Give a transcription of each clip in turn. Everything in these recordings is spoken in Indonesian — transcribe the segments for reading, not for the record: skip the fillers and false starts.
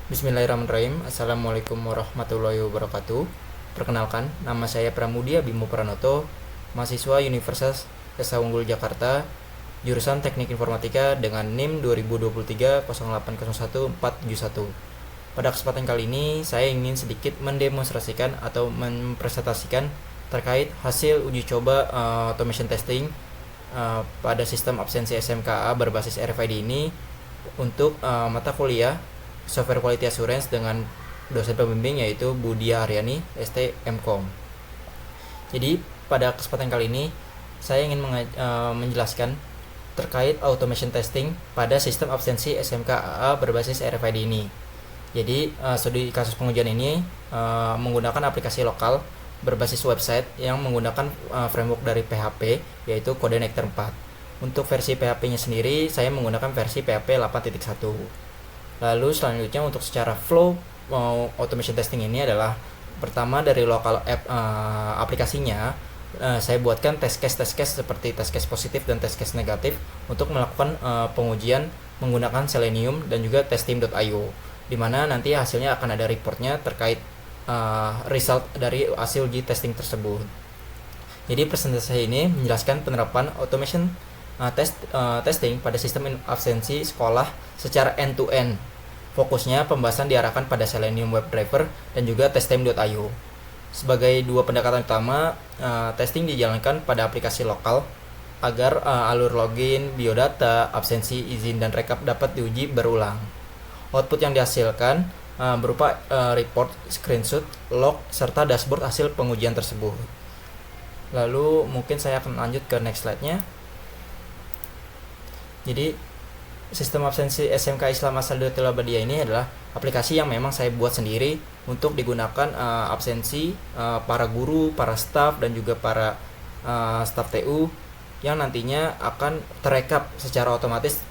Bismillahirrahmanirrahim. Assalamualaikum warahmatullahi wabarakatuh. Perkenalkan, nama saya Pramudia Bimo Pranoto, mahasiswa Universitas Esa Unggul Jakarta, jurusan Teknik Informatika dengan NIM 2023 0801471. Pada kesempatan kali ini, saya ingin sedikit mendemonstrasikan atau mempresentasikan terkait hasil uji coba automation testing pada sistem absensi SMKA berbasis RFID ini untuk mata kuliah Software Quality Assurance dengan dosen pembimbing yaitu Budia Aryani ST MKOM. Jadi pada kesempatan kali ini saya ingin menjelaskan terkait automation testing pada sistem absensi SMK AA berbasis RFID ini. Jadi studi kasus pengujian ini menggunakan aplikasi lokal berbasis website yang menggunakan framework dari PHP yaitu Codenector 4. Untuk versi PHP-nya sendiri saya menggunakan versi PHP 8.1. Lalu selanjutnya untuk secara flow automation testing ini adalah pertama dari lokal app aplikasinya saya buatkan test case seperti test case positif dan test case negatif untuk melakukan pengujian menggunakan Selenium dan juga testim.io, di mana nanti hasilnya akan ada reportnya terkait result dari hasil uji testing tersebut. Jadi presentasi ini menjelaskan penerapan automation testing pada sistem absensi sekolah secara end-to-end. Fokusnya pembahasan diarahkan pada Selenium WebDriver dan juga testim.io. Sebagai dua pendekatan utama, testing dijalankan pada aplikasi lokal agar alur login, biodata, absensi, izin, dan rekap dapat diuji berulang. Output yang dihasilkan berupa report, screenshot, log, serta dashboard hasil pengujian tersebut. Lalu mungkin saya akan lanjut ke next slide-nya. Jadi sistem absensi SMK Islam Asal-Datul Abadiyah ini adalah aplikasi yang memang saya buat sendiri untuk digunakan absensi para guru, para staff, dan juga para staff TU yang nantinya akan terekap secara otomatis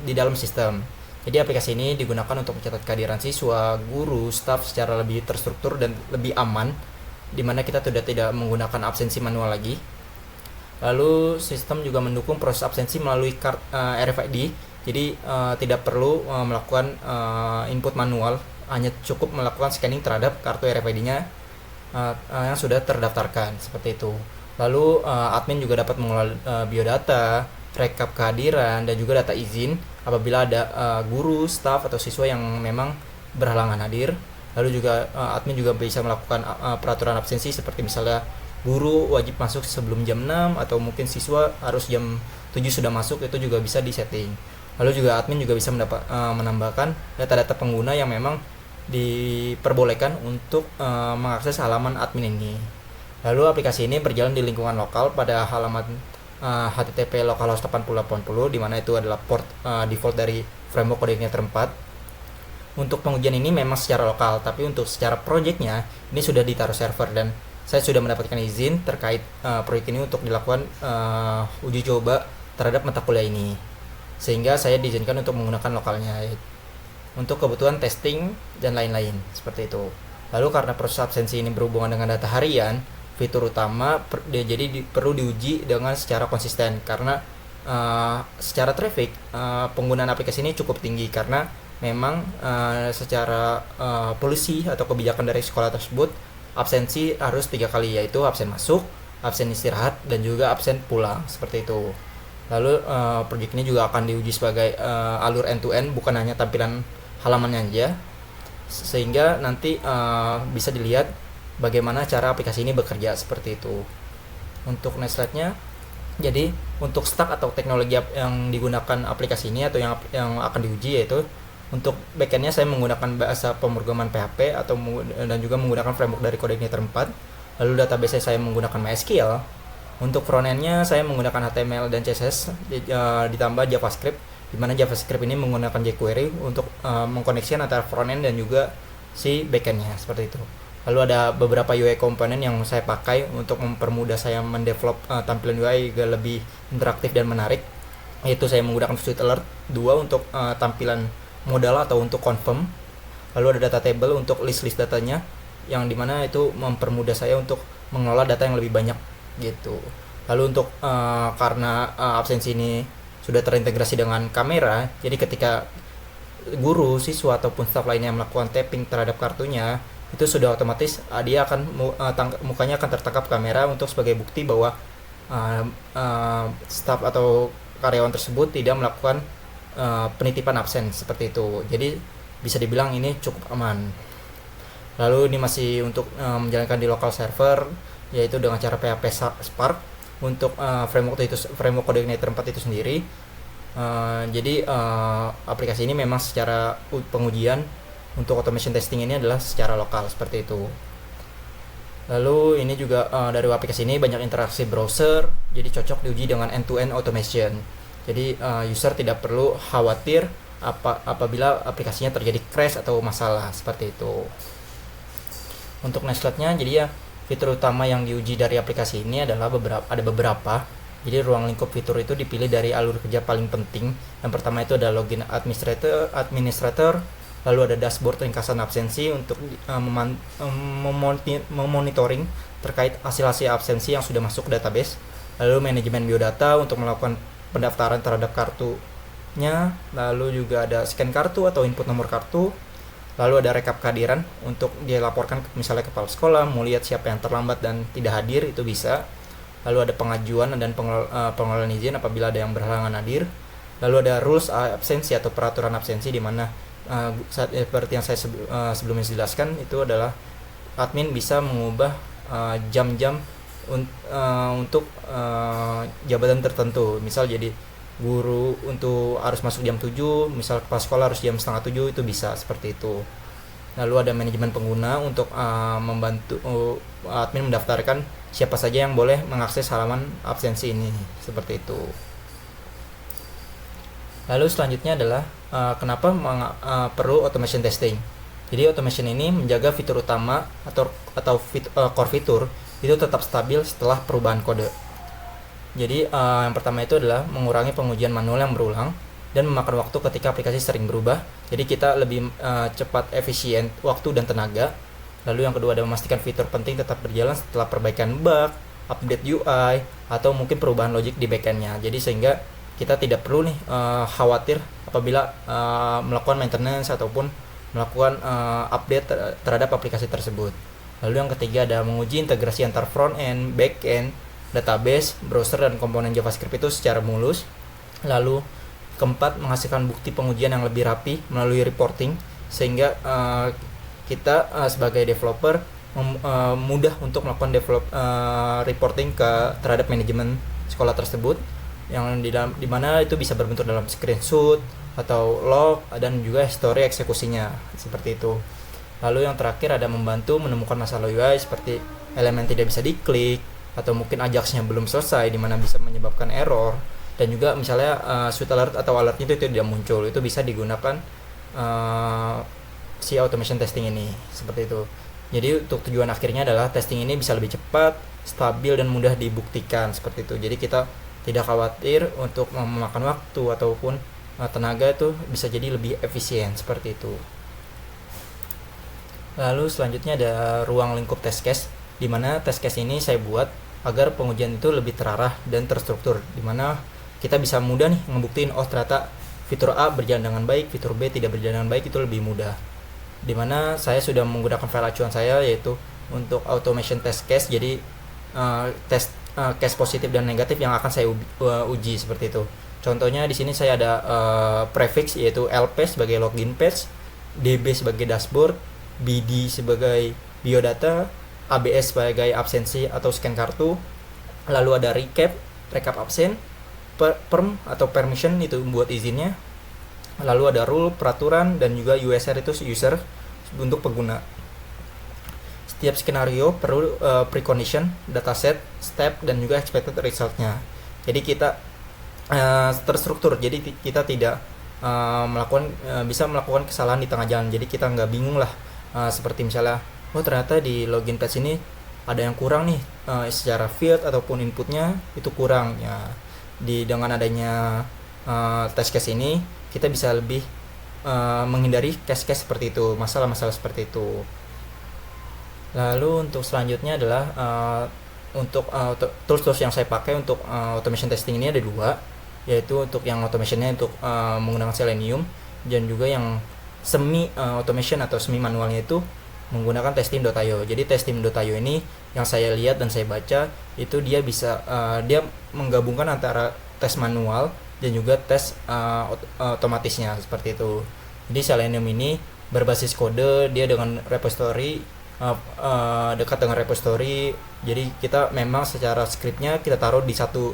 di dalam sistem. Jadi aplikasi ini digunakan untuk mencatat kehadiran siswa, guru, staff secara lebih terstruktur dan lebih aman, di mana kita sudah tidak menggunakan absensi manual lagi. Lalu sistem juga mendukung proses absensi melalui RFID, jadi tidak perlu melakukan input manual, hanya cukup melakukan scanning terhadap kartu RFID-nya yang sudah terdaftarkan, seperti itu. Lalu admin juga dapat mengelola biodata, rekap kehadiran, dan juga data izin apabila ada guru, staff, atau siswa yang memang berhalangan hadir. Lalu juga admin juga bisa melakukan peraturan absensi seperti misalnya guru wajib masuk sebelum jam 6 atau mungkin siswa harus jam 7 sudah masuk, itu juga bisa disetting. Lalu juga admin juga bisa menambahkan data-data pengguna yang memang diperbolehkan untuk mengakses halaman admin ini. Lalu aplikasi ini berjalan di lingkungan lokal pada halaman HTTP localhost 8080, di mana itu adalah port default dari framework Codenector 4. Untuk pengujian ini memang secara lokal, tapi untuk secara projectnya ini sudah ditaruh server dan saya sudah mendapatkan izin terkait proyek ini untuk dilakukan uji coba terhadap mata kuliah ini, sehingga saya diizinkan untuk menggunakan lokalnya untuk kebutuhan testing dan lain-lain, seperti itu. Lalu karena proses absensi ini berhubungan dengan data harian, fitur utama perlu diuji dengan secara konsisten karena secara traffic penggunaan aplikasi ini cukup tinggi karena memang secara polisi atau kebijakan dari sekolah tersebut absensi harus 3 kali, yaitu absen masuk, absen istirahat, dan juga absen pulang, seperti itu. Lalu project ini juga akan diuji sebagai alur end-to-end, bukan hanya tampilan halamannya aja, sehingga nanti bisa dilihat bagaimana cara aplikasi ini bekerja, seperti itu. Untuk next slide-nya, jadi untuk stack atau teknologi yang digunakan aplikasi ini atau yang akan diuji yaitu untuk backendnya saya menggunakan bahasa pemrograman PHP dan juga menggunakan framework dari Codenector 4. Lalu database saya menggunakan MySQL. Untuk frontendnya saya menggunakan HTML dan CSS ditambah JavaScript, di mana JavaScript ini menggunakan jQuery untuk mengkoneksikan antara frontend dan juga si backendnya, seperti itu. Lalu ada beberapa UI komponen yang saya pakai untuk mempermudah saya mendevelop tampilan UI agar lebih interaktif dan menarik, yaitu saya menggunakan Suite Alert 2 untuk tampilan modal atau untuk confirm. Lalu ada data table untuk list datanya, yang dimana itu mempermudah saya untuk mengelola data yang lebih banyak gitu. Lalu untuk karena absensi ini sudah terintegrasi dengan kamera, jadi ketika guru, siswa ataupun staf lainnya melakukan tapping terhadap kartunya, itu sudah otomatis dia akan mukanya akan tertangkap kamera untuk sebagai bukti bahwa staf atau karyawan tersebut tidak melakukan penitipan absen seperti itu. Jadi bisa dibilang ini cukup aman. Lalu ini masih untuk menjalankan di local server, yaitu dengan cara PHP Spark untuk framework Coordinator 4 itu sendiri. Jadi aplikasi ini memang secara pengujian untuk automation testing ini adalah secara lokal seperti itu. Lalu ini juga dari aplikasi ini banyak interaksi browser, jadi cocok diuji dengan end-to-end automation. Jadi user tidak perlu khawatir apabila aplikasinya terjadi crash atau masalah seperti itu. Untuk next slide-nya, jadi ya fitur utama yang diuji dari aplikasi ini adalah beberapa. Jadi ruang lingkup fitur itu dipilih dari alur kerja paling penting. Yang pertama itu ada login administrator, lalu ada dashboard ringkasan absensi untuk memonitoring terkait hasil-hasil absensi yang sudah masuk ke database. Lalu manajemen biodata untuk melakukan pendaftaran terhadap kartunya. Lalu juga ada scan kartu atau input nomor kartu. Lalu ada rekap kehadiran untuk dilaporkan misalnya kepala sekolah, mau lihat siapa yang terlambat dan tidak hadir, itu bisa. Lalu ada pengajuan dan pengelolaan izin apabila ada yang berhalangan hadir. Lalu ada rules absensi atau peraturan absensi, di mana seperti yang saya sebelumnya jelaskan, itu adalah admin bisa mengubah jam-jam untuk jabatan tertentu. Misal jadi guru untuk harus masuk jam 7, misal kepala sekolah harus jam setengah 7, itu bisa seperti itu. Lalu ada manajemen pengguna untuk membantu admin mendaftarkan siapa saja yang boleh mengakses halaman absensi ini, seperti itu. Lalu selanjutnya adalah kenapa perlu automation testing. Jadi automation ini menjaga fitur utama atau core fitur itu tetap stabil setelah perubahan kode. Jadi yang pertama itu adalah mengurangi pengujian manual yang berulang dan memakan waktu ketika aplikasi sering berubah. Jadi kita lebih cepat, efisien waktu dan tenaga. Lalu yang kedua adalah memastikan fitur penting tetap berjalan setelah perbaikan bug, update UI, atau mungkin perubahan logik di backend-nya. Jadi sehingga kita tidak perlu khawatir apabila melakukan maintenance ataupun melakukan update terhadap aplikasi tersebut. Lalu yang ketiga ada menguji integrasi antar front end, back end, database, browser, dan komponen JavaScript itu secara mulus. Lalu keempat, menghasilkan bukti pengujian yang lebih rapi melalui reporting, sehingga kita sebagai developer mudah untuk melakukan reporting terhadap manajemen sekolah tersebut, yang di mana itu bisa berbentuk dalam screenshot atau log dan juga history eksekusinya seperti itu. Lalu yang terakhir ada membantu menemukan masalah UI seperti elemen tidak bisa diklik atau mungkin Ajax-nya belum selesai, di mana bisa menyebabkan error, dan juga misalnya switch alert atau alertnya itu tidak muncul, itu bisa digunakan si automation testing ini seperti itu. Jadi untuk tujuan akhirnya adalah testing ini bisa lebih cepat, stabil, dan mudah dibuktikan seperti itu. Jadi kita tidak khawatir untuk memakan waktu ataupun tenaga, itu bisa jadi lebih efisien seperti itu. Lalu selanjutnya ada ruang lingkup test case, di mana test case ini saya buat agar pengujian itu lebih terarah dan terstruktur, di mana kita bisa mudah ngebuktiin ternyata fitur A berjalan dengan baik, fitur B tidak berjalan dengan baik, itu lebih mudah. Dimana saya sudah menggunakan file acuan saya, yaitu untuk automation test case. Jadi case positif dan negatif yang akan saya uji seperti itu. Contohnya di sini saya ada prefix, yaitu LP sebagai login page, DB sebagai dashboard, BD sebagai biodata, ABS sebagai absensi atau scan kartu. Lalu ada recap absen, perm atau permission itu buat izinnya. Lalu ada rule, peraturan, dan juga USR itu user untuk pengguna. Setiap skenario perlu precondition, dataset, step, dan juga expected resultnya. Jadi kita terstruktur, jadi kita tidak bisa melakukan kesalahan di tengah jalan. Jadi kita nggak bingung lah, seperti misalnya ternyata di login page ini ada yang kurang nih, secara field ataupun inputnya itu kurang ya. Dengan adanya test case ini kita bisa lebih menghindari case-case seperti itu, masalah-masalah seperti itu. Lalu untuk selanjutnya adalah untuk tools yang saya pakai untuk automation testing ini ada dua, yaitu untuk yang automationnya untuk menggunakan Selenium. dan juga yang semi automation atau semi manualnya itu menggunakan testim.io. Jadi testim.io ini yang saya lihat dan saya baca itu dia bisa dia menggabungkan antara tes manual dan juga tes otomatisnya seperti itu. Jadi Selenium ini berbasis kode, dia dengan repository dekat dengan repository. Jadi kita memang secara scriptnya kita taruh di satu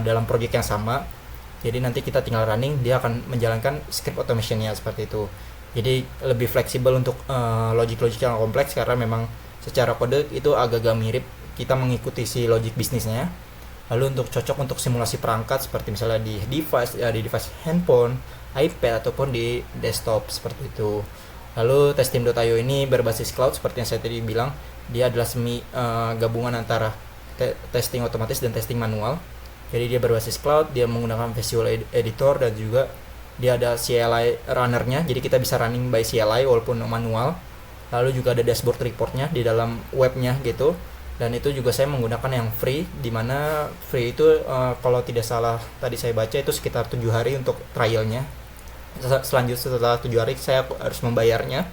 dalam project yang sama. Jadi nanti kita tinggal running, dia akan menjalankan script automationnya seperti itu. Jadi lebih fleksibel untuk logic-logic yang kompleks karena memang secara kode itu agak-agak mirip, kita mengikuti si logic bisnisnya. Lalu untuk cocok untuk simulasi perangkat seperti misalnya di device handphone, iPad ataupun di desktop seperti itu. Lalu testim.io ini berbasis cloud seperti yang saya tadi bilang, dia adalah semi gabungan antara testing otomatis dan testing manual. Jadi dia berbasis cloud, dia menggunakan Visual Editor dan juga dia ada CLI runnernya, jadi kita bisa running by CLI walaupun manual. Lalu juga ada dashboard reportnya di dalam webnya gitu. Dan itu juga saya menggunakan yang free, dimana free itu kalau tidak salah tadi saya baca itu sekitar 7 hari untuk trialnya. Selanjutnya setelah 7 hari saya harus membayarnya.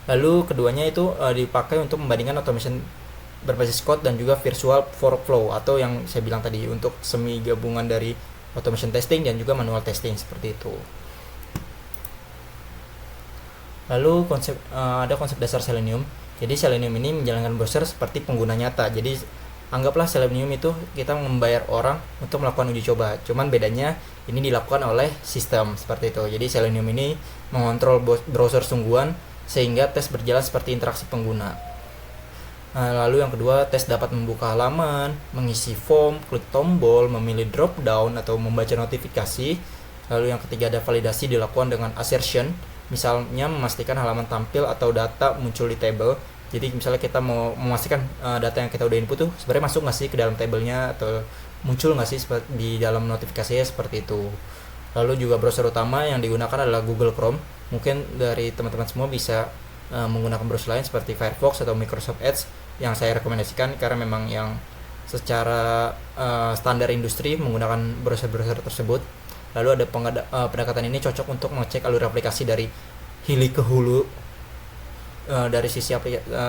Lalu keduanya itu dipakai untuk membandingkan automation berbasis code dan juga virtual workflow atau yang saya bilang tadi untuk semi gabungan dari automation testing dan juga manual testing seperti itu. Lalu ada konsep dasar Selenium. Jadi Selenium ini menjalankan browser seperti pengguna nyata. Jadi anggaplah Selenium itu kita membayar orang untuk melakukan uji coba. Cuman bedanya ini dilakukan oleh sistem seperti itu. Jadi Selenium ini mengontrol browser sungguhan sehingga tes berjalan seperti interaksi pengguna. Lalu yang kedua, tes dapat membuka halaman, mengisi form, klik tombol, memilih drop down atau membaca notifikasi. Lalu yang ketiga ada validasi dilakukan dengan assertion, misalnya memastikan halaman tampil atau data muncul di table. Jadi misalnya kita mau memastikan data yang kita udah input tuh sebenarnya masuk nggak sih ke dalam tabelnya atau muncul nggak sih di dalam notifikasinya seperti itu. Lalu juga browser utama yang digunakan adalah Google Chrome. Mungkin dari teman-teman semua bisa menggunakan browser lain seperti Firefox atau Microsoft Edge yang saya rekomendasikan karena memang yang secara standar industri menggunakan browser-browser tersebut. Lalu ada pendekatan ini cocok untuk mengecek alur aplikasi dari hilir ke hulu dari sisi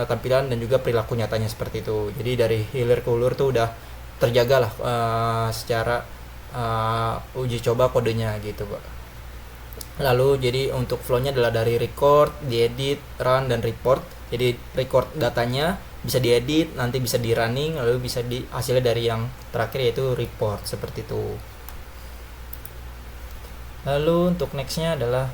tampilan dan juga perilaku nyatanya seperti itu. Jadi dari hilir ke hulu tuh udah terjaga lah secara uji coba kodenya gitu, Pak. Lalu jadi untuk flow-nya adalah dari record, diedit, run, dan report. Jadi record datanya bisa diedit, nanti bisa di running, lalu bisa hasilnya dari yang terakhir yaitu report seperti itu. Lalu untuk nextnya adalah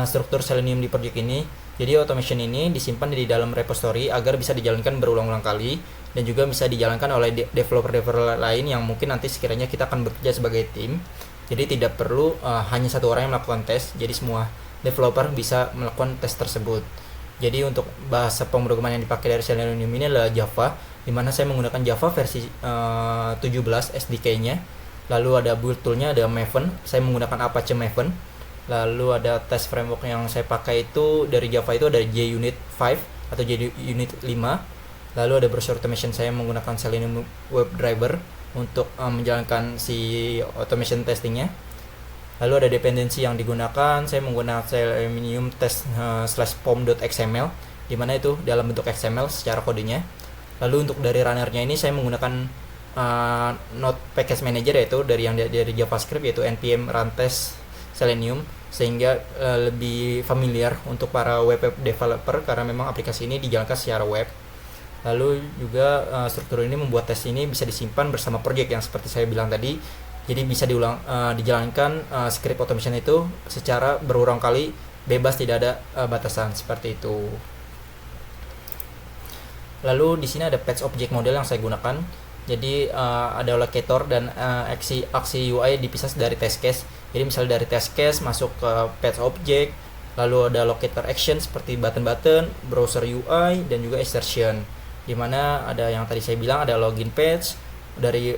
struktur Selenium di project ini. Jadi automation ini disimpan di dalam repository agar bisa dijalankan berulang-ulang kali dan juga bisa dijalankan oleh developer-developer lain yang mungkin nanti sekiranya kita akan bekerja sebagai tim. Jadi tidak perlu hanya satu orang yang melakukan tes, jadi semua developer bisa melakukan tes tersebut. Jadi untuk bahasa pemrograman yang dipakai dari Selenium ini adalah Java, di mana saya menggunakan Java versi 17 SDK-nya. Lalu ada build tool-nya, ada Maven, saya menggunakan Apache Maven. Lalu ada test framework yang saya pakai itu dari Java itu ada JUnit 5 atau JUnit 5. Lalu ada browser automation, saya menggunakan Selenium WebDriver untuk menjalankan si automation testingnya. Lalu ada dependensi yang digunakan, saya menggunakan Selenium test /pom.xml, dimana itu dalam bentuk XML secara kodenya. Lalu untuk dari runnernya ini saya menggunakan Node Package Manager, yaitu dari JavaScript, yaitu npm run test Selenium, sehingga lebih familiar untuk para web developer karena memang aplikasi ini dijalankan secara web. Lalu juga struktur ini membuat tes ini bisa disimpan bersama project yang seperti saya bilang tadi. Jadi bisa dijalankan script automation itu secara berulang kali, bebas, tidak ada batasan seperti itu. Lalu di sini ada patch object model yang saya gunakan. Jadi ada locator dan aksi UI dipisah dari test case. Jadi misalnya dari test case masuk ke patch object, lalu ada locator action seperti button-button, browser UI, dan juga assertion. Dimana ada yang tadi saya bilang ada login page, dari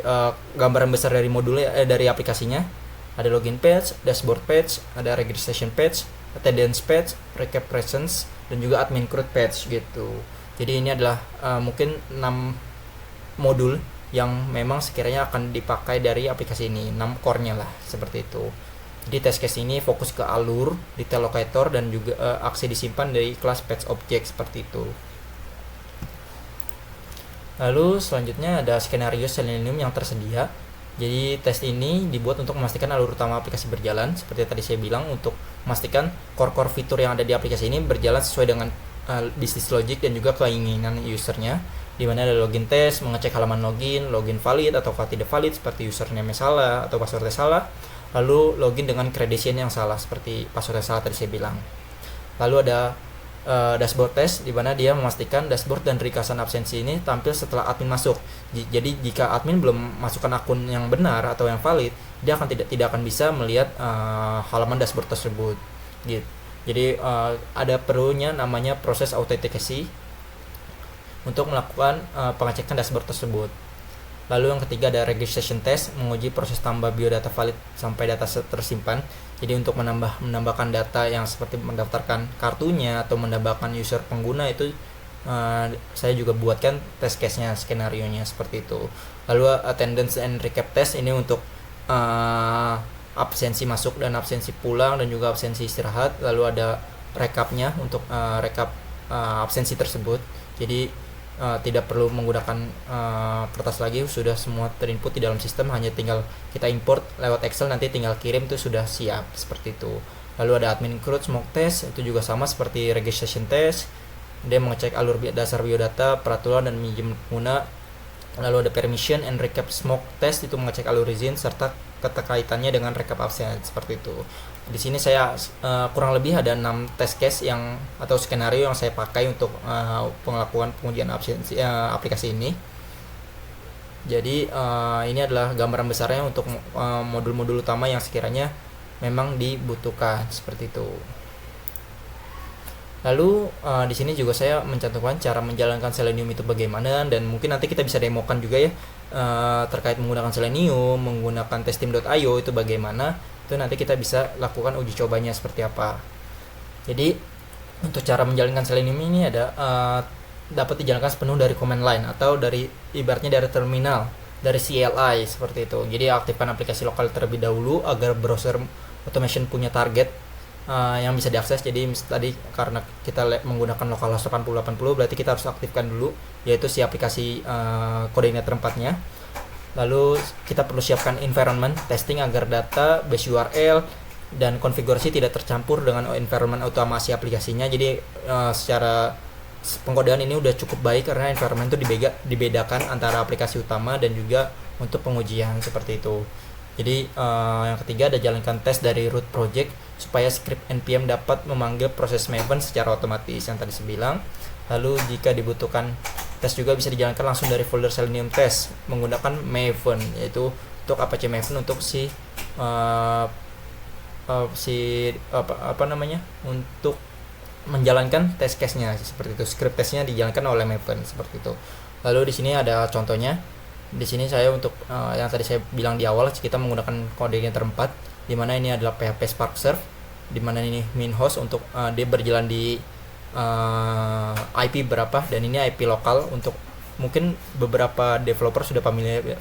gambaran besar dari modulnya dari aplikasinya, ada login page, dashboard page, ada registration page, attendance page, recap presence, dan juga admin CRUD page gitu. Jadi ini adalah mungkin 6 modul yang memang sekiranya akan dipakai dari aplikasi ini, 6 core-nya lah seperti itu. Jadi test case ini fokus ke alur, detail locator, dan juga aksi disimpan dari kelas patch object seperti itu. Lalu selanjutnya ada skenario Selenium yang tersedia. Jadi tes ini dibuat untuk memastikan alur utama aplikasi berjalan. Seperti tadi saya bilang, untuk memastikan core fitur yang ada di aplikasi ini berjalan sesuai dengan bisnis logic dan juga keinginan usernya. Di mana ada login test, mengecek halaman login valid atau tidak valid seperti username salah atau passwordnya salah. Lalu login dengan credential yang salah seperti password yang salah tadi saya bilang. Lalu ada dashboard test, di mana dia memastikan dashboard dan ringkasan absensi ini tampil setelah admin masuk. Jadi jika admin belum masukkan akun yang benar atau yang valid, dia akan tidak akan bisa melihat halaman dashboard tersebut. Gitu. Jadi ada perlunya namanya proses autentikasi untuk melakukan pengecekan dashboard tersebut. Lalu yang ketiga ada registration test, menguji proses tambah biodata valid sampai data tersimpan. Jadi untuk menambahkan data yang seperti mendaftarkan kartunya atau menambahkan user pengguna itu saya juga buatkan test case-nya, skenario-nya seperti itu. Lalu attendance and recap test ini untuk absensi masuk dan absensi pulang dan juga absensi istirahat. Lalu ada recap-nya untuk recap absensi tersebut. Jadi tidak perlu menggunakan kertas lagi, sudah semua terinput di dalam sistem, hanya tinggal kita import lewat Excel, nanti tinggal kirim itu sudah siap seperti itu. Lalu ada admin CRUD smoke test, itu juga sama seperti registration test, dia mengecek alur dasar biodata, peraturan dan minjem pengguna. Lalu ada permission and recap smoke test, itu mengecek alur izin serta keterkaitannya dengan recap absen seperti itu. Di sini saya kurang lebih ada 6 test case atau skenario yang saya pakai untuk pengujian absensi aplikasi ini. Jadi ini adalah gambaran besarnya untuk modul-modul utama yang sekiranya memang dibutuhkan seperti itu. Lalu di sini juga saya mencantumkan cara menjalankan Selenium itu bagaimana, dan mungkin nanti kita bisa demokan juga ya terkait menggunakan Selenium, menggunakan testim.io itu bagaimana. Itu nanti kita bisa lakukan uji cobanya seperti apa. Jadi untuk cara menjalankan Selenium ini ada dapat dijalankan sepenuh dari command line atau dari ibaratnya dari terminal, dari CLI seperti itu. Jadi aktifkan aplikasi lokal terlebih dahulu agar browser automation punya target yang bisa diakses. Jadi tadi karena kita menggunakan localhost 8080 berarti kita harus aktifkan dulu yaitu si aplikasi koordinator 4-nya. Lalu kita perlu siapkan environment testing agar data, base URL, dan konfigurasi tidak tercampur dengan environment utama si aplikasinya. Jadi secara pengkodean ini udah cukup baik karena environment itu dibedakan antara aplikasi utama dan juga untuk pengujian seperti itu. Jadi yang ketiga ada jalankan tes dari root project supaya script npm dapat memanggil proses Maven secara otomatis yang tadi saya bilang. Lalu jika dibutuhkan tes juga bisa dijalankan langsung dari folder Selenium test menggunakan Maven, yaitu untuk Apache Maven untuk untuk menjalankan test case-nya seperti itu. Script testnya dijalankan oleh Maven seperti itu. Lalu di sini ada contohnya. Di sini saya untuk yang tadi saya bilang di awal kita menggunakan kode yang terempat, di mana ini adalah PHP Spark Serve, di mana ini main host untuk dia berjalan di IP berapa, dan ini IP lokal. Untuk mungkin beberapa developer sudah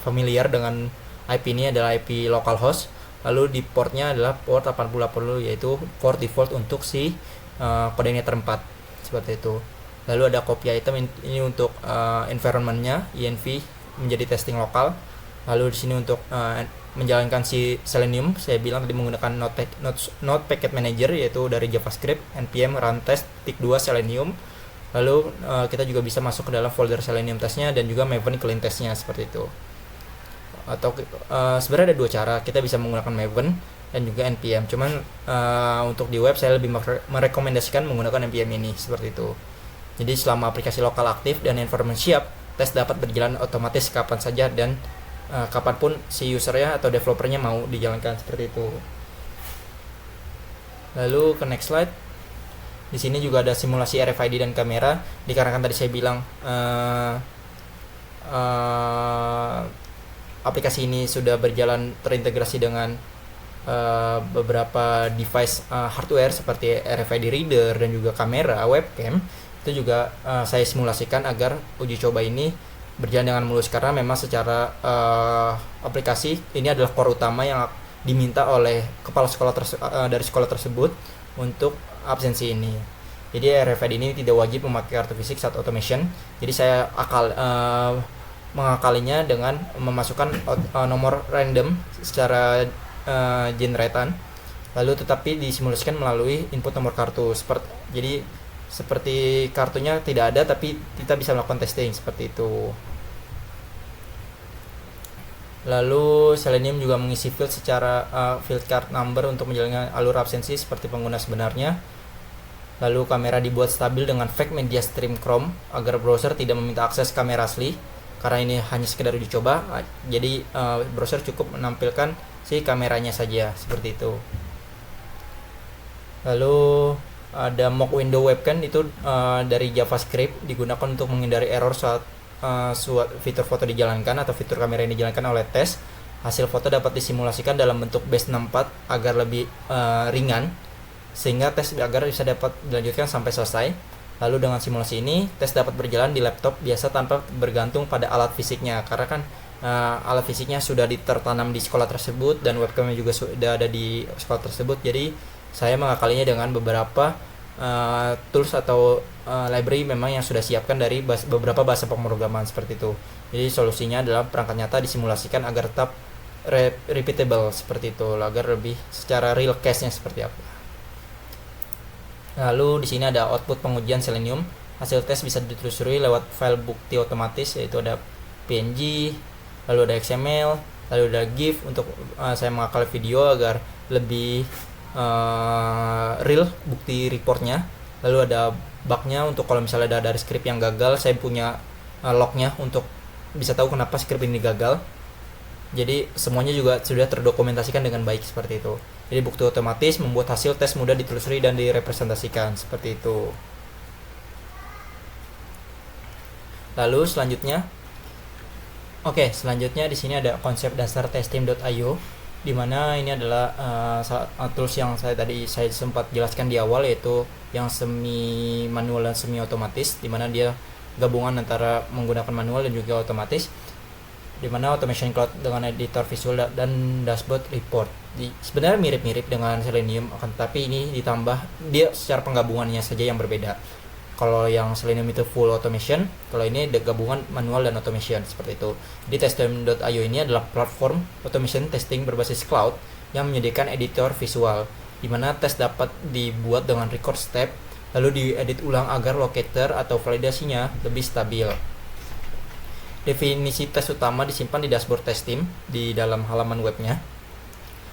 familiar dengan IP ini adalah IP localhost. Lalu di portnya adalah port 8080 yaitu port default untuk si koordinator 4 seperti itu. Lalu ada copy item ini untuk environment-nya env menjadi testing lokal. Lalu di sini untuk menjalankan si Selenium saya bilang tadi menggunakan Node Package Manager yaitu dari JavaScript npm run test -2 Selenium. Lalu kita juga bisa masuk ke dalam folder Selenium testnya dan juga Maven clean testnya seperti itu. Atau sebenarnya ada dua cara, kita bisa menggunakan Maven dan juga npm. Cuman untuk di web saya lebih merekomendasikan menggunakan npm ini seperti itu. Jadi selama aplikasi lokal aktif dan environment siap, tes dapat berjalan otomatis kapan saja dan kapanpun si usernya atau developernya mau dijalankan seperti itu. Lalu ke next slide. Di sini juga ada simulasi RFID dan kamera. Dikarenakan tadi saya bilang aplikasi ini sudah berjalan terintegrasi dengan beberapa device hardware seperti RFID reader dan juga kamera webcam. Itu juga saya simulasikan agar uji coba ini berjalan dengan mulus, karena memang secara aplikasi ini adalah core utama yang diminta oleh kepala sekolah dari sekolah tersebut untuk absensi ini. Jadi RFID ini tidak wajib memakai kartu fisik saat automation. Jadi saya mengakalinya dengan memasukkan nomor random secara generatean, lalu tetapi disimulasikan melalui input nomor kartu. Seperti kartunya tidak ada, tapi kita bisa melakukan testing seperti itu. Lalu Selenium juga mengisi field secara field card number untuk menjalankan alur absensi seperti pengguna sebenarnya. Lalu kamera dibuat stabil dengan fake media stream Chrome agar browser tidak meminta akses kamera asli, karena ini hanya sekedar dicoba. Jadi browser cukup menampilkan si kameranya saja seperti itu. Lalu ada mock window webcam, itu dari JavaScript, digunakan untuk menghindari error saat fitur foto dijalankan atau fitur kamera ini dijalankan oleh tes. Hasil foto dapat disimulasikan dalam bentuk base64 agar lebih ringan, sehingga tes agar bisa dapat dilanjutkan sampai selesai. Lalu dengan simulasi ini, tes dapat berjalan di laptop biasa tanpa bergantung pada alat fisiknya, karena kan alat fisiknya sudah tertanam di sekolah tersebut dan webcamnya juga sudah ada di sekolah tersebut. Jadi saya mengakalinya dengan beberapa tools atau library memang yang sudah siapkan dari beberapa bahasa pemrograman seperti itu. Jadi solusinya adalah perangkat nyata disimulasikan agar tetap repeatable seperti itu, agar lebih secara real case-nya seperti apa. Lalu di sini ada output pengujian Selenium. Hasil tes bisa ditelusuri lewat file bukti otomatis, yaitu ada PNG, lalu ada XML, lalu ada GIF untuk saya mengakali video agar lebih real bukti reportnya. Lalu ada bugnya untuk kalau misalnya ada script yang gagal, saya punya lognya untuk bisa tahu kenapa script ini gagal. Jadi semuanya juga sudah terdokumentasikan dengan baik seperti itu. Jadi bukti otomatis membuat hasil tes mudah ditelusuri dan direpresentasikan seperti itu. Lalu selanjutnya di sini ada konsep dasar testim.io, di mana ini adalah tools yang saya sempat jelaskan di awal, yaitu yang semi manual dan semi otomatis, di mana dia gabungan antara menggunakan manual dan juga otomatis, di mana automation cloud dengan editor visual dan dashboard report. Sebenarnya mirip-mirip dengan Selenium, akan tetapi ini ditambah dia secara penggabungannya saja yang berbeda. Kalau yang Selenium itu full automation, kalau ini gabungan manual dan automation seperti itu. Jadi testim.io ini adalah platform automation testing berbasis cloud yang menyediakan editor visual, di mana tes dapat dibuat dengan record step lalu diedit ulang agar locator atau validasinya lebih stabil. Definisi tes utama disimpan di dashboard testim di dalam halaman webnya,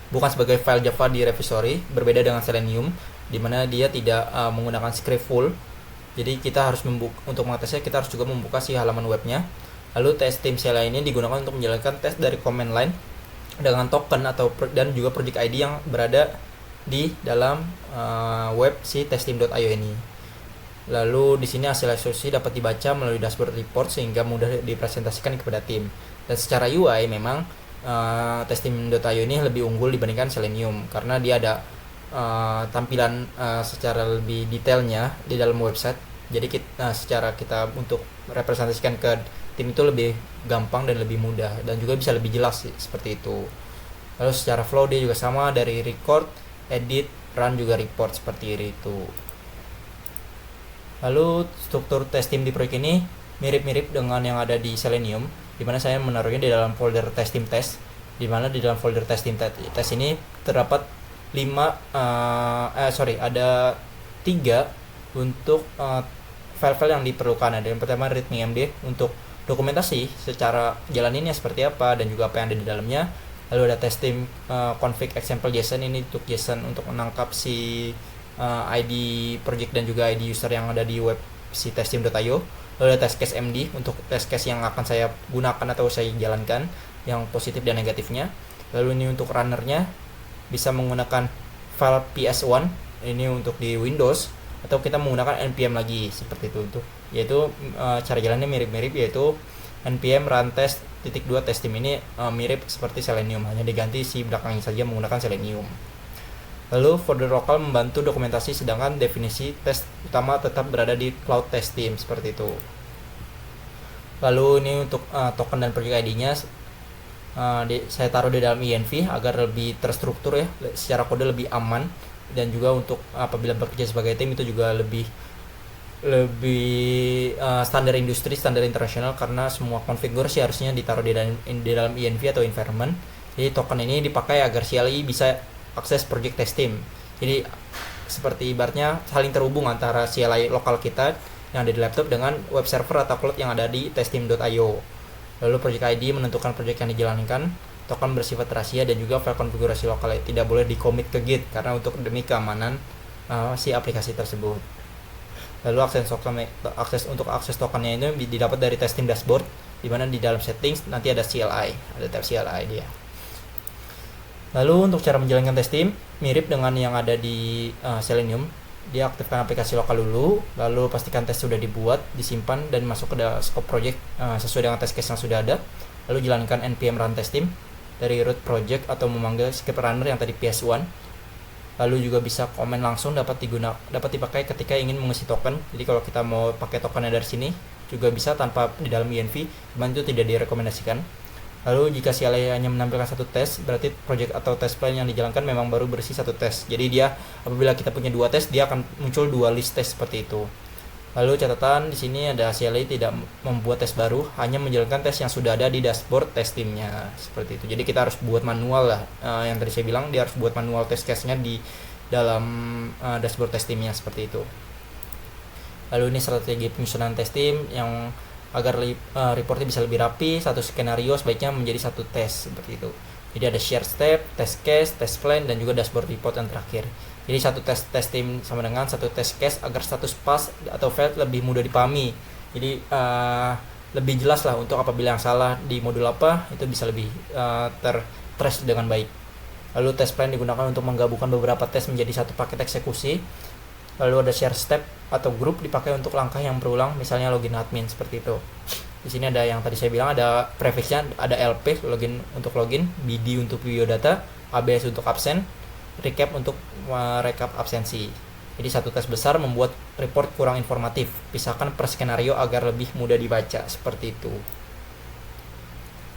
bukan sebagai file Java di repository, berbeda dengan Selenium di mana dia tidak menggunakan script full. Jadi kita harus untuk mengetesnya kita harus juga membuka si halaman webnya. Lalu testim CLI ini digunakan untuk menjalankan tes dari command line dengan token dan juga project ID yang berada di dalam web si testim.io ini. Lalu di sini hasil eksekusi dapat dibaca melalui dashboard report sehingga mudah dipresentasikan kepada tim. Dan secara UI memang testim.io ini lebih unggul dibandingkan Selenium karena dia ada tampilan secara lebih detailnya di dalam website. Jadi secara kita untuk representasikan ke tim itu lebih gampang dan lebih mudah, dan juga bisa lebih jelas sih, seperti itu. Lalu secara flow dia juga sama, dari record, edit, run juga report seperti itu. Lalu struktur test team di proyek ini mirip-mirip dengan yang ada di Selenium, dimana saya menaruhnya di dalam folder test team test, dimana di dalam folder test team test ini terdapat ada 3 untuk file-file yang diperlukan. Ada yang pertama readme.md untuk dokumentasi secara jalaninnya seperti apa dan juga apa yang ada di dalamnya. Lalu ada testing config example JSON, ini untuk JSON untuk menangkap si ID project dan juga ID user yang ada di web si testim.io. Lalu ada test case MD untuk test case yang akan saya gunakan atau saya jalankan, yang positif dan negatifnya. Lalu ini untuk runnernya bisa menggunakan file PS1 ini untuk di Windows, atau kita menggunakan npm lagi seperti itu, yaitu cara jalannya mirip-mirip, yaitu npm run test.2 testim ini mirip seperti Selenium, hanya diganti si belakangnya saja menggunakan Selenium. Lalu folder lokal membantu dokumentasi, sedangkan definisi tes utama tetap berada di cloud testim seperti itu. Lalu ini untuk token dan project ID-nya saya taruh di dalam env agar lebih terstruktur ya, secara kode lebih aman, dan juga untuk apabila bekerja sebagai tim itu juga lebih standar industri, standar internasional, karena semua konfigurasi harusnya ditaruh di dalam env atau environment. Jadi token ini dipakai agar CLI bisa akses project test team. Jadi seperti ibaratnya saling terhubung antara CLI lokal kita yang ada di laptop dengan web server atau cloud yang ada di testteam.io. Lalu project ID menentukan project yang dijalankan, token bersifat rahasia, dan juga file konfigurasi lokal tidak boleh di-commit ke Git karena demi keamanan si aplikasi tersebut. Lalu akses tokennya itu didapat dari testing dashboard, di mana di dalam settings nanti ada CLI, ada tab CLI dia. Lalu untuk cara menjalankan testing mirip dengan yang ada di Selenium. Dia aktifkan aplikasi lokal dulu, lalu pastikan tes sudah dibuat, disimpan, dan masuk ke scope project sesuai dengan test case yang sudah ada. Lalu jalankan npm run test team dari root project atau memanggil script runner yang tadi ps1. Lalu juga bisa komen langsung, dapat dipakai ketika ingin mengisi token. Jadi kalau kita mau pakai tokennya dari sini juga bisa tanpa di dalam env, cuman itu tidak direkomendasikan. Lalu jika CLI hanya menampilkan satu tes, berarti project atau test plan yang dijalankan memang baru bersih satu tes. Jadi dia apabila kita punya 2 tes, dia akan muncul 2 list tes seperti itu. Lalu catatan di sini ada CLI tidak membuat tes baru, hanya menjalankan tes yang sudah ada di dashboard test timnya seperti itu. Jadi kita harus buat manual lah. Yang tadi saya bilang dia harus buat manual test case-nya di dalam dashboard test timnya seperti itu. Lalu ini strategi penyusunan test tim yang agar reportnya bisa lebih rapi, satu skenario sebaiknya menjadi satu tes seperti itu. Jadi ada share step, test case, test plan, dan juga dashboard report yang terakhir. Jadi satu tes tim sama dengan satu test case agar status pass atau failed lebih mudah dipahami. Jadi lebih jelas lah untuk apabila yang salah di modul apa itu bisa lebih tertrace dengan baik. Lalu test plan digunakan untuk menggabungkan beberapa tes menjadi satu paket eksekusi. Lalu ada share step atau group dipakai untuk langkah yang berulang, misalnya login admin seperti itu. Di sini ada yang tadi saya bilang, ada prefixnya, ada LP login untuk login, BD untuk video data, ABS untuk absen, recap untuk merekap absensi. Jadi satu tes besar membuat report kurang informatif, pisahkan per skenario agar lebih mudah dibaca seperti itu.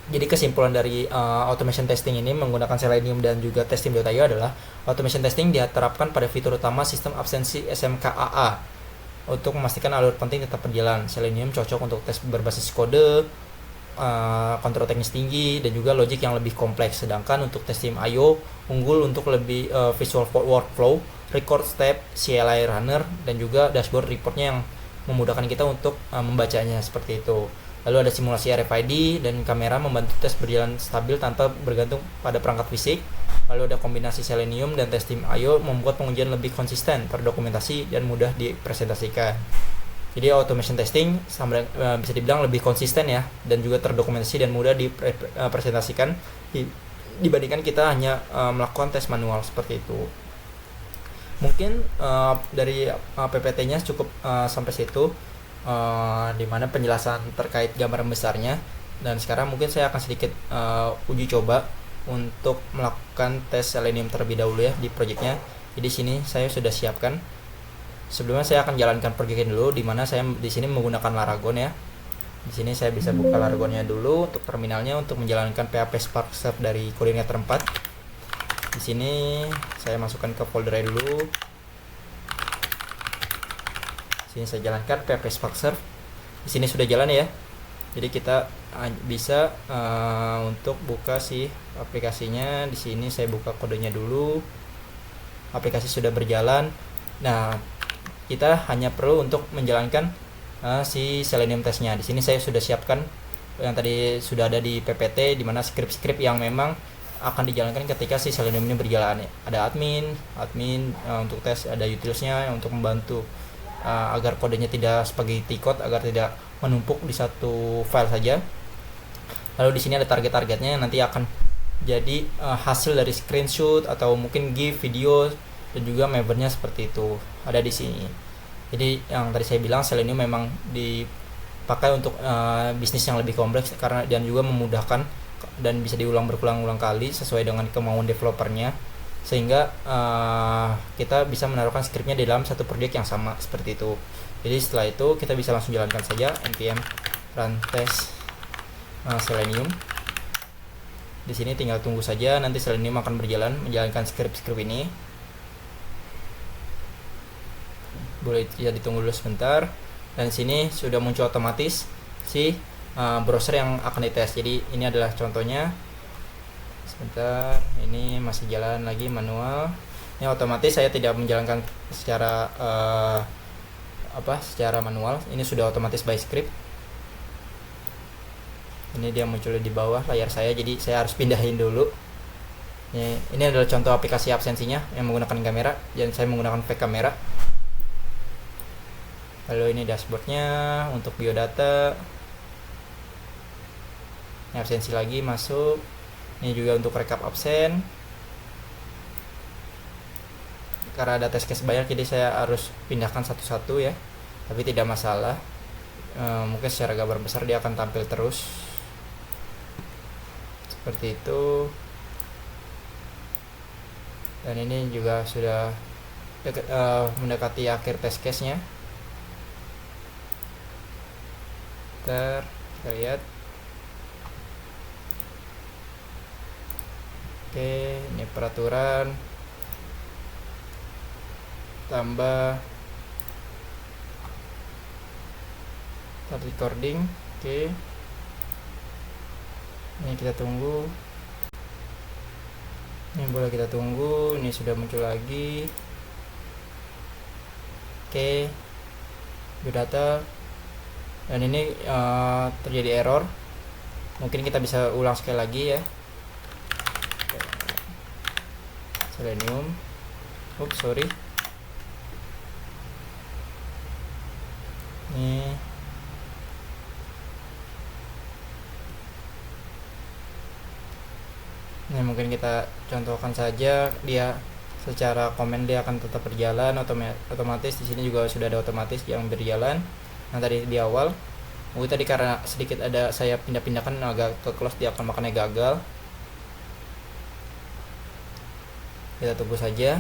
Jadi kesimpulan dari automation testing ini menggunakan Selenium dan juga testing.io adalah automation testing diterapkan pada fitur utama sistem absensi SMKAA untuk memastikan alur penting tetap berjalan. Selenium cocok untuk tes berbasis kode, kontrol teknis tinggi, dan juga logik yang lebih kompleks. Sedangkan untuk testing.io unggul untuk lebih visual workflow, record step, CLI runner, dan juga dashboard reportnya yang memudahkan kita untuk membacanya seperti itu. Lalu ada simulasi RFID dan kamera membantu tes berjalan stabil tanpa bergantung pada perangkat fisik. Lalu ada kombinasi Selenium dan testing.io membuat pengujian lebih konsisten, terdokumentasi, dan mudah dipresentasikan. Jadi automation testing bisa dibilang lebih konsisten ya, dan juga terdokumentasi dan mudah dipresentasikan dibandingkan kita hanya melakukan tes manual seperti itu. Mungkin dari PPT-nya cukup sampai situ. Dimana penjelasan terkait gambaran besarnya, dan sekarang mungkin saya akan sedikit uji coba untuk melakukan tes Selenium terlebih dahulu ya di projectnya. Jadi sini saya sudah siapkan. Sebelumnya saya akan jalankan projectnya dulu, dimana saya di sini menggunakan Laragon ya. Di sini saya bisa buka Laragonnya dulu untuk terminalnya untuk menjalankan PHP Spark Serve dari koordinator 4. Di sini saya masukkan ke foldernya dulu. Sini saya jalankan PHP Spark Serve. Di sini sudah jalan ya. Jadi kita bisa untuk buka si aplikasinya. Di sini saya buka kodenya dulu. Aplikasi sudah berjalan. Nah, kita hanya perlu untuk menjalankan si Selenium testnya. Di sini saya sudah siapkan yang tadi sudah ada di PPT, di mana script-script yang memang akan dijalankan ketika si Selenium ini berjalan. Ada admin untuk tes, ada utilsnya untuk membantu agar kodenya tidak spaghetti code, agar tidak menumpuk di satu file saja. Lalu di sini ada target-targetnya yang nanti akan jadi hasil dari screenshot atau mungkin GIF, video, dan juga membernya seperti itu ada di sini. Jadi yang tadi saya bilang Selenium memang dipakai untuk bisnis yang lebih kompleks karena dan juga memudahkan dan bisa diulang berulang-ulang kali sesuai dengan kemauan developernya, sehingga kita bisa menaruhkan scriptnya di dalam satu project yang sama seperti itu. Jadi setelah itu kita bisa langsung jalankan saja npm run test Selenium. Di sini tinggal tunggu saja, nanti Selenium akan menjalankan script ini. Boleh ya ditunggu dulu sebentar. Dan sini sudah muncul otomatis si browser yang akan dites. Jadi ini adalah contohnya. Sebentar, ini masih jalan lagi manual. Ini otomatis, saya tidak menjalankan secara secara manual. Ini sudah otomatis by script. Ini dia muncul di bawah layar saya, jadi saya harus pindahin dulu. Ini adalah contoh aplikasi absensinya yang menggunakan kamera, dan saya menggunakan fake kamera. Lalu ini dashboardnya untuk biodata. Ini absensi lagi masuk. Ini juga untuk rekap absen. Karena ada test case banyak, jadi saya harus pindahkan satu-satu ya, tapi tidak masalah. Mungkin secara gambar besar dia akan tampil terus seperti itu. Dan ini juga sudah mendekati akhir test case nya. Kita lihat. Oke, ini peraturan tambah start recording. Oke, ini kita tunggu. Ini boleh kita tunggu. Ini sudah muncul lagi. Oke, biodata. Dan ini terjadi error. Mungkin kita bisa ulang sekali lagi ya. Selenium. Oops, sorry. Ini mungkin kita contohkan saja, dia secara komen dia akan tetap berjalan otomatis. Di sini juga sudah ada otomatis yang berjalan. Nah, tadi di awal mungkin tadi karena sedikit ada saya pindah-pindahkan agak ke close, dia akan makanya gagal. Kita tunggu saja.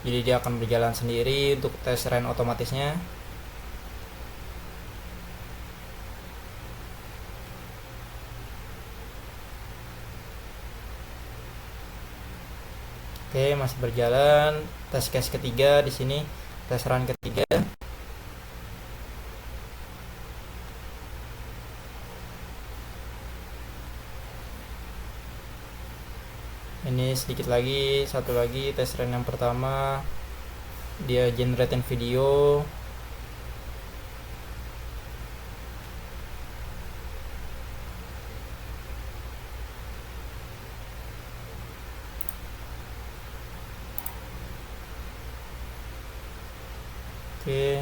Jadi dia akan berjalan sendiri untuk tes run otomatisnya. Oke, masih berjalan. Tes case ketiga di sini, tes run ketiga. Ini sedikit lagi, satu lagi tes run yang pertama. Dia generating video. Oke,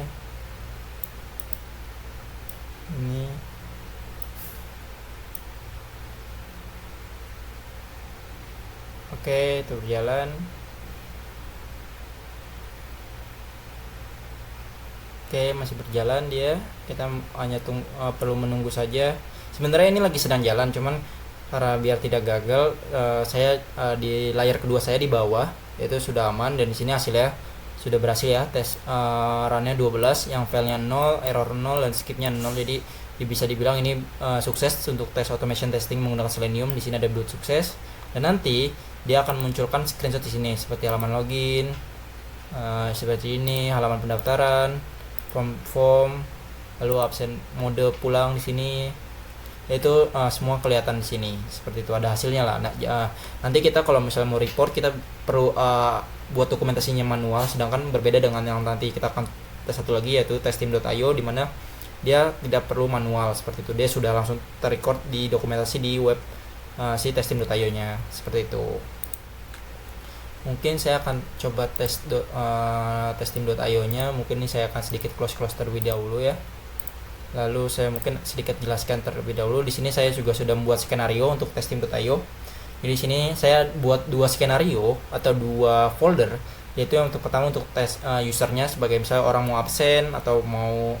ini oke, itu berjalan. Oke, masih berjalan dia. Kita hanya perlu menunggu saja. Sebenarnya ini lagi sedang jalan, cuman karena biar tidak gagal, saya di layar kedua saya di bawah itu sudah aman, dan di sini hasilnya sudah berhasil ya. Tes runnya 12, yang filenya 0, error 0, dan skipnya 0. Jadi bisa dibilang ini sukses untuk tes automation testing menggunakan Selenium. Di sini ada build sukses, dan nanti dia akan munculkan screenshot di sini seperti halaman login, seperti ini halaman pendaftaran, form, lalu absen mode pulang di sini. Itu semua kelihatan di sini seperti itu, ada hasilnya lah. Nah, nanti kita kalau misalnya mau report, kita perlu buat dokumentasinya manual, sedangkan berbeda dengan yang nanti kita akan tes satu lagi, yaitu testim.io, di mana dia tidak perlu manual seperti itu, dia sudah langsung terrecord di dokumentasi di web si testim.io nya seperti itu. Mungkin saya akan coba testim.io nya. Mungkin ini saya akan sedikit close terlebih dahulu ya. Lalu saya mungkin sedikit jelaskan terlebih dahulu. Di sini saya juga sudah membuat skenario untuk testim.io. Jadi di sini saya buat 2 skenario atau 2 folder, yaitu yang untuk pertama untuk tes usernya, sebagai misalnya orang mau absen atau mau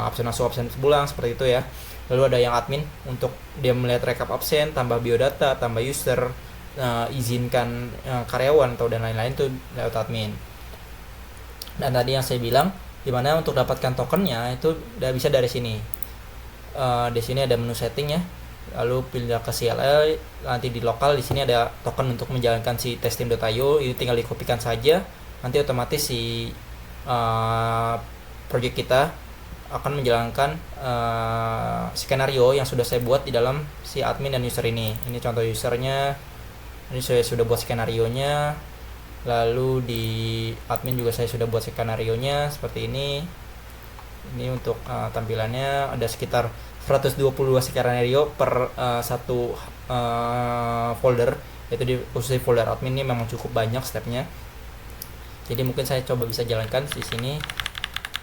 absen masuk absen pulang seperti itu ya. Lalu ada yang admin untuk dia melihat rekap absen, tambah biodata, tambah user, izinkan karyawan atau dan lain-lain, itu lewat admin. Dan tadi yang saya bilang, dimana untuk dapatkan tokennya itu udah bisa dari sini. Di sini ada menu setting ya. lalu pindah ke CLI. Nanti di lokal di sini ada token untuk menjalankan si testim.io, ini tinggal dikopikan saja, nanti otomatis si project kita akan menjalankan skenario yang sudah saya buat di dalam si admin dan user ini. Ini contoh usernya, ini saya sudah buat skenario-nya, lalu di admin juga saya sudah buat skenario-nya seperti ini. Ini untuk tampilannya ada sekitar 122 skenario per satu folder, yaitu di khusus folder admin ini memang cukup banyak stepnya. Jadi mungkin saya coba bisa jalankan di sini.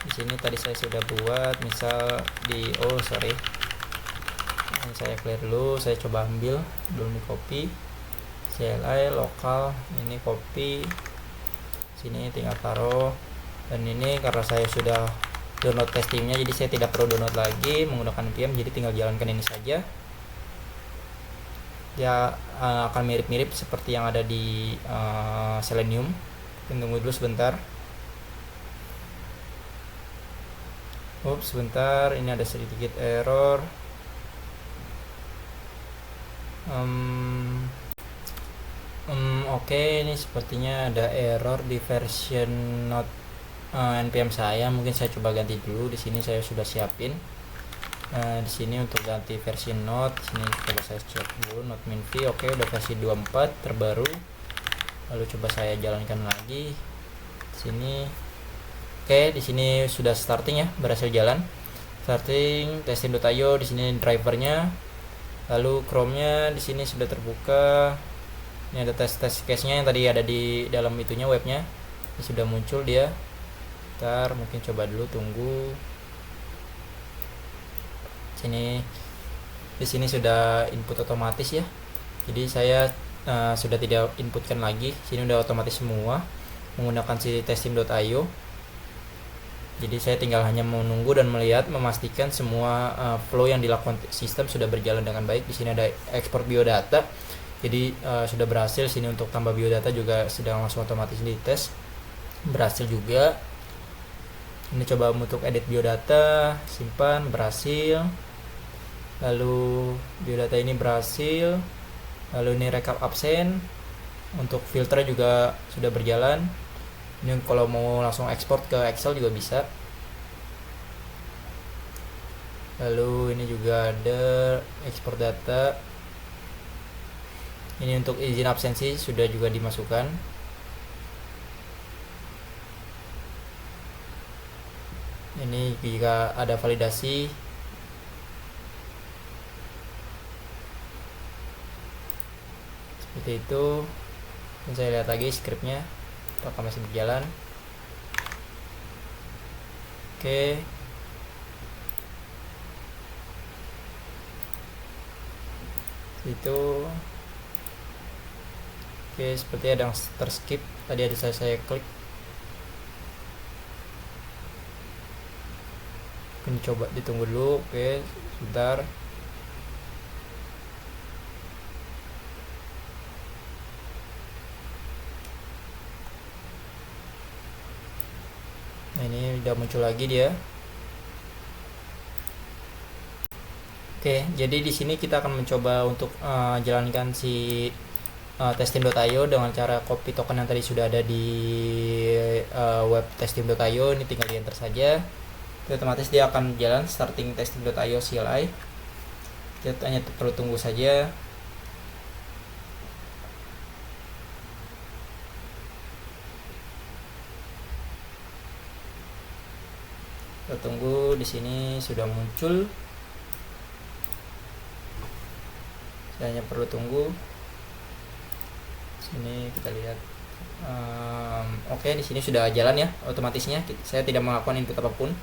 Di sini tadi saya sudah buat, misal di ini saya clear dulu, saya coba ambil, belum di copy, CLI lokal, ini copy, sini tinggal taruh, dan ini karena saya sudah download testingnya, jadi saya tidak perlu download lagi menggunakan npm, jadi tinggal jalankan ini saja. Ya akan mirip-mirip seperti yang ada di Selenium. Tunggu dulu sebentar. Sebentar, ini ada sedikit error. Oke, ini sepertinya ada error di version not npm saya. Mungkin saya coba ganti dulu. Di sini saya sudah siapin. Di sini untuk ganti versi Node, sini coba saya cek dulu Node Minvi. Oke, udah versi 24 terbaru. Lalu coba saya jalankan lagi. Di sini. Oke, di sini sudah starting ya, berhasil jalan. Starting testing.io, di sini drivernya. Lalu Chrome-nya di sini sudah terbuka. Ini ada tes case-nya yang tadi ada di dalam itunya webnya. Ini sudah muncul dia. Ntar mungkin coba dulu, tunggu. Di sini sudah input otomatis ya. Jadi saya sudah tidak inputkan lagi. Sini udah otomatis semua menggunakan si testim.io. Jadi saya tinggal hanya menunggu dan melihat, memastikan semua flow yang dilakukan sistem sudah berjalan dengan baik. Di sini ada ekspor biodata. Jadi sudah berhasil. Sini untuk tambah biodata juga sedang langsung otomatis dites. Berhasil juga. Ini coba untuk edit biodata, simpan, berhasil. Lalu biodata ini berhasil. Lalu ini rekap absen. Untuk filter juga sudah berjalan. Ini kalau mau langsung ekspor ke Excel juga bisa. Lalu ini juga ada ekspor data. Ini untuk izin absensi sudah juga dimasukkan. Ini jika ada validasi. Seperti itu. Dan saya lihat lagi scriptnya apakah masih berjalan. Oke. Itu. Oke, seperti ada yang terskip. Tadi ada saya klik. Ini coba ditunggu dulu. Oke, sebentar. Nah, ini udah muncul lagi dia. Oke, jadi di sini kita akan mencoba untuk jalankan si testim.io dengan cara copy token yang tadi sudah ada di web testim.io. Ini tinggal di enter saja. Jadi, otomatis dia akan jalan starting testim.io CLI. Kita hanya perlu tunggu saja. Kita tunggu, di sini sudah muncul. Saya hanya perlu tunggu. Sini kita lihat. Oke, di sini sudah jalan ya otomatisnya. Saya tidak melakukan input apapun.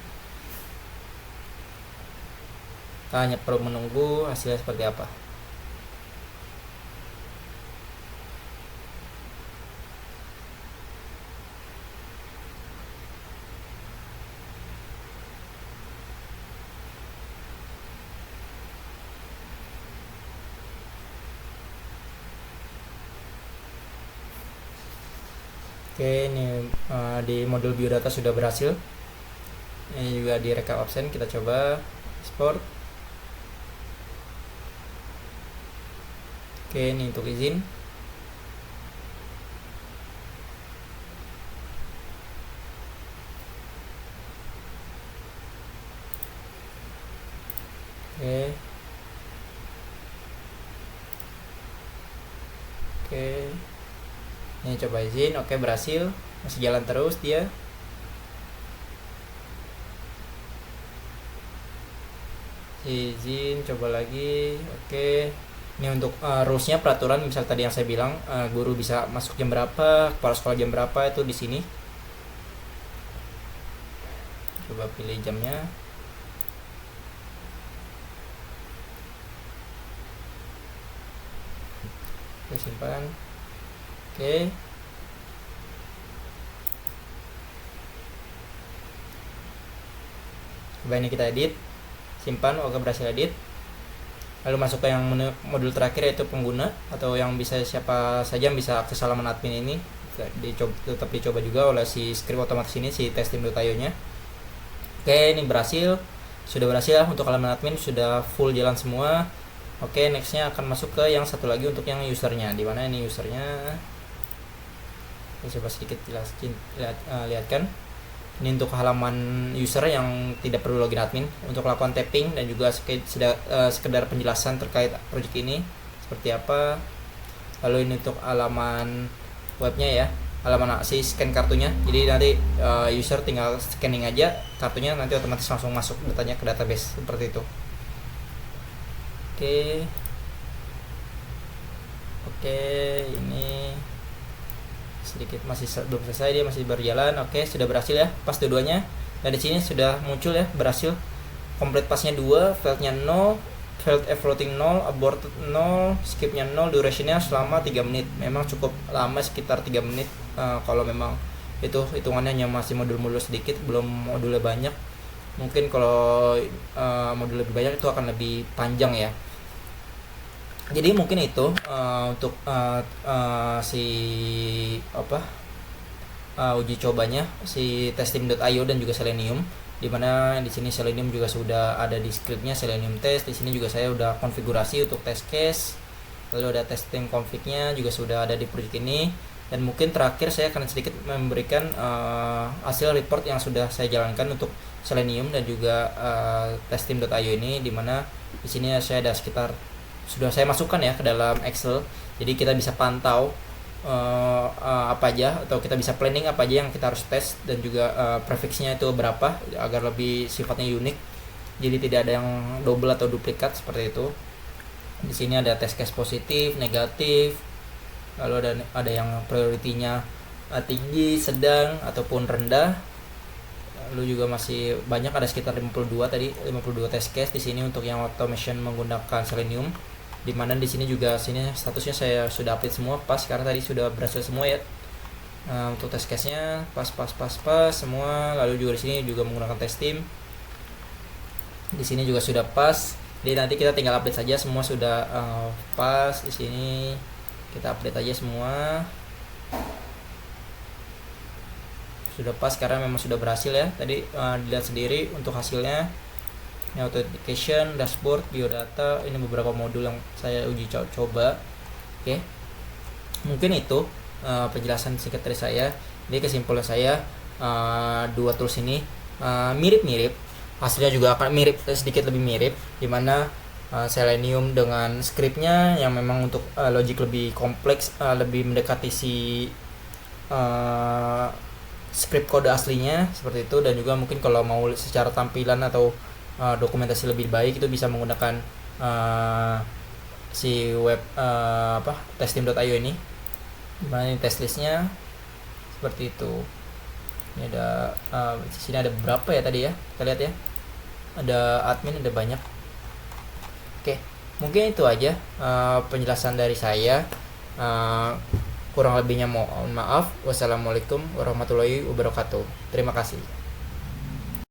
Kita hanya perlu menunggu hasilnya seperti apa. Oke, ini di modul biodata sudah berhasil. Ini juga di rekap absen. Kita coba export. Oke, ini untuk izin. Oke. Oke. Ini coba izin. Oke, berhasil. Masih jalan terus dia. Izin, coba lagi. Oke. Ini untuk rules-nya, peraturan, misal tadi yang saya bilang guru bisa masuk jam berapa, kepala sekolah jam berapa, itu di sini. Coba pilih jamnya. Oke, simpan. Oke. Coba ini kita edit. Simpan. Oke, berhasil edit. Lalu masuk ke yang modul terakhir, yaitu pengguna, atau yang bisa siapa saja yang bisa akses halaman admin ini. Tetap dicoba juga oleh si script otomatis ini, si testim.io nya. Oke, ini berhasil. Sudah berhasil ya, untuk halaman admin sudah full jalan semua. Oke, nextnya akan masuk ke yang satu lagi untuk yang usernya. Di mana ini usernya? Saya coba sedikit jelasin, lihatkan. Ini untuk halaman user yang tidak perlu login admin, untuk melakukan tapping dan juga sekedar penjelasan terkait project ini seperti apa. Lalu ini untuk halaman webnya ya, halaman si scan kartunya. Jadi nanti user tinggal scanning aja kartunya, nanti otomatis langsung masuk datanya ke database seperti itu. Oke, ini sedikit masih belum selesai, dia masih berjalan. Oke, sudah berhasil ya pas dua-duanya. Dan di sini sudah muncul ya, berhasil. Complete passnya 2, failed-nya 0, failed floating 0, aborted 0, skip-nya 0, duration-nya selama 3 menit. Memang cukup lama, sekitar 3 menit. Kalau memang itu hitungannya hanya masih modul-modul sedikit, belum modulnya banyak. Mungkin kalau modul lebih banyak itu akan lebih panjang ya. Jadi mungkin itu untuk uji cobanya si testim.io dan juga Selenium, dimana di sini Selenium juga sudah ada di scriptnya, Selenium test. Di sini juga saya udah konfigurasi untuk test case, lalu ada testing config-nya juga sudah ada di project ini. Dan mungkin terakhir saya akan sedikit memberikan hasil report yang sudah saya jalankan untuk Selenium dan juga testim.io ini, dimana di sini saya ada sekitar sudah saya masukkan ya ke dalam Excel. Jadi kita bisa pantau apa aja, atau kita bisa planning apa aja yang kita harus tes, dan juga prefixnya itu berapa agar lebih sifatnya unik. Jadi tidak ada yang double atau duplikat seperti itu. Di sini ada test case positif, negatif, lalu ada yang prioritinya tinggi, sedang ataupun rendah. Lalu juga masih banyak, ada sekitar 52 test case di sini untuk yang automation menggunakan Selenium. Dimana di sini juga statusnya saya sudah update semua pas, karena tadi sudah berhasil semua ya. Untuk test case-nya pas semua. Lalu juga di sini juga menggunakan testim. Di sini juga sudah pas. Jadi nanti kita tinggal update saja semua sudah pas. Di sini kita update aja semua. Sudah pas karena memang sudah berhasil ya. Tadi dilihat sendiri untuk hasilnya. Ini authentication, dashboard, biodata, ini beberapa modul yang saya uji coba. Oke. Mungkin itu penjelasan singkat dari saya. Jadi kesimpulan saya, dua tools ini mirip-mirip, hasilnya juga akan mirip, sedikit lebih mirip, dimana Selenium dengan scriptnya yang memang untuk logic lebih kompleks, lebih mendekati si script kode aslinya seperti itu. Dan juga mungkin kalau mau secara tampilan atau dokumentasi lebih baik, itu bisa menggunakan si web testim.io ini, dimana ini test listnya seperti itu. Ini ada di sini ada beberapa ya tadi ya, kita lihat ya, ada admin, ada banyak. Oke, mungkin itu aja penjelasan dari saya. Kurang lebihnya mohon maaf. Wassalamualaikum warahmatullahi wabarakatuh. Terima kasih.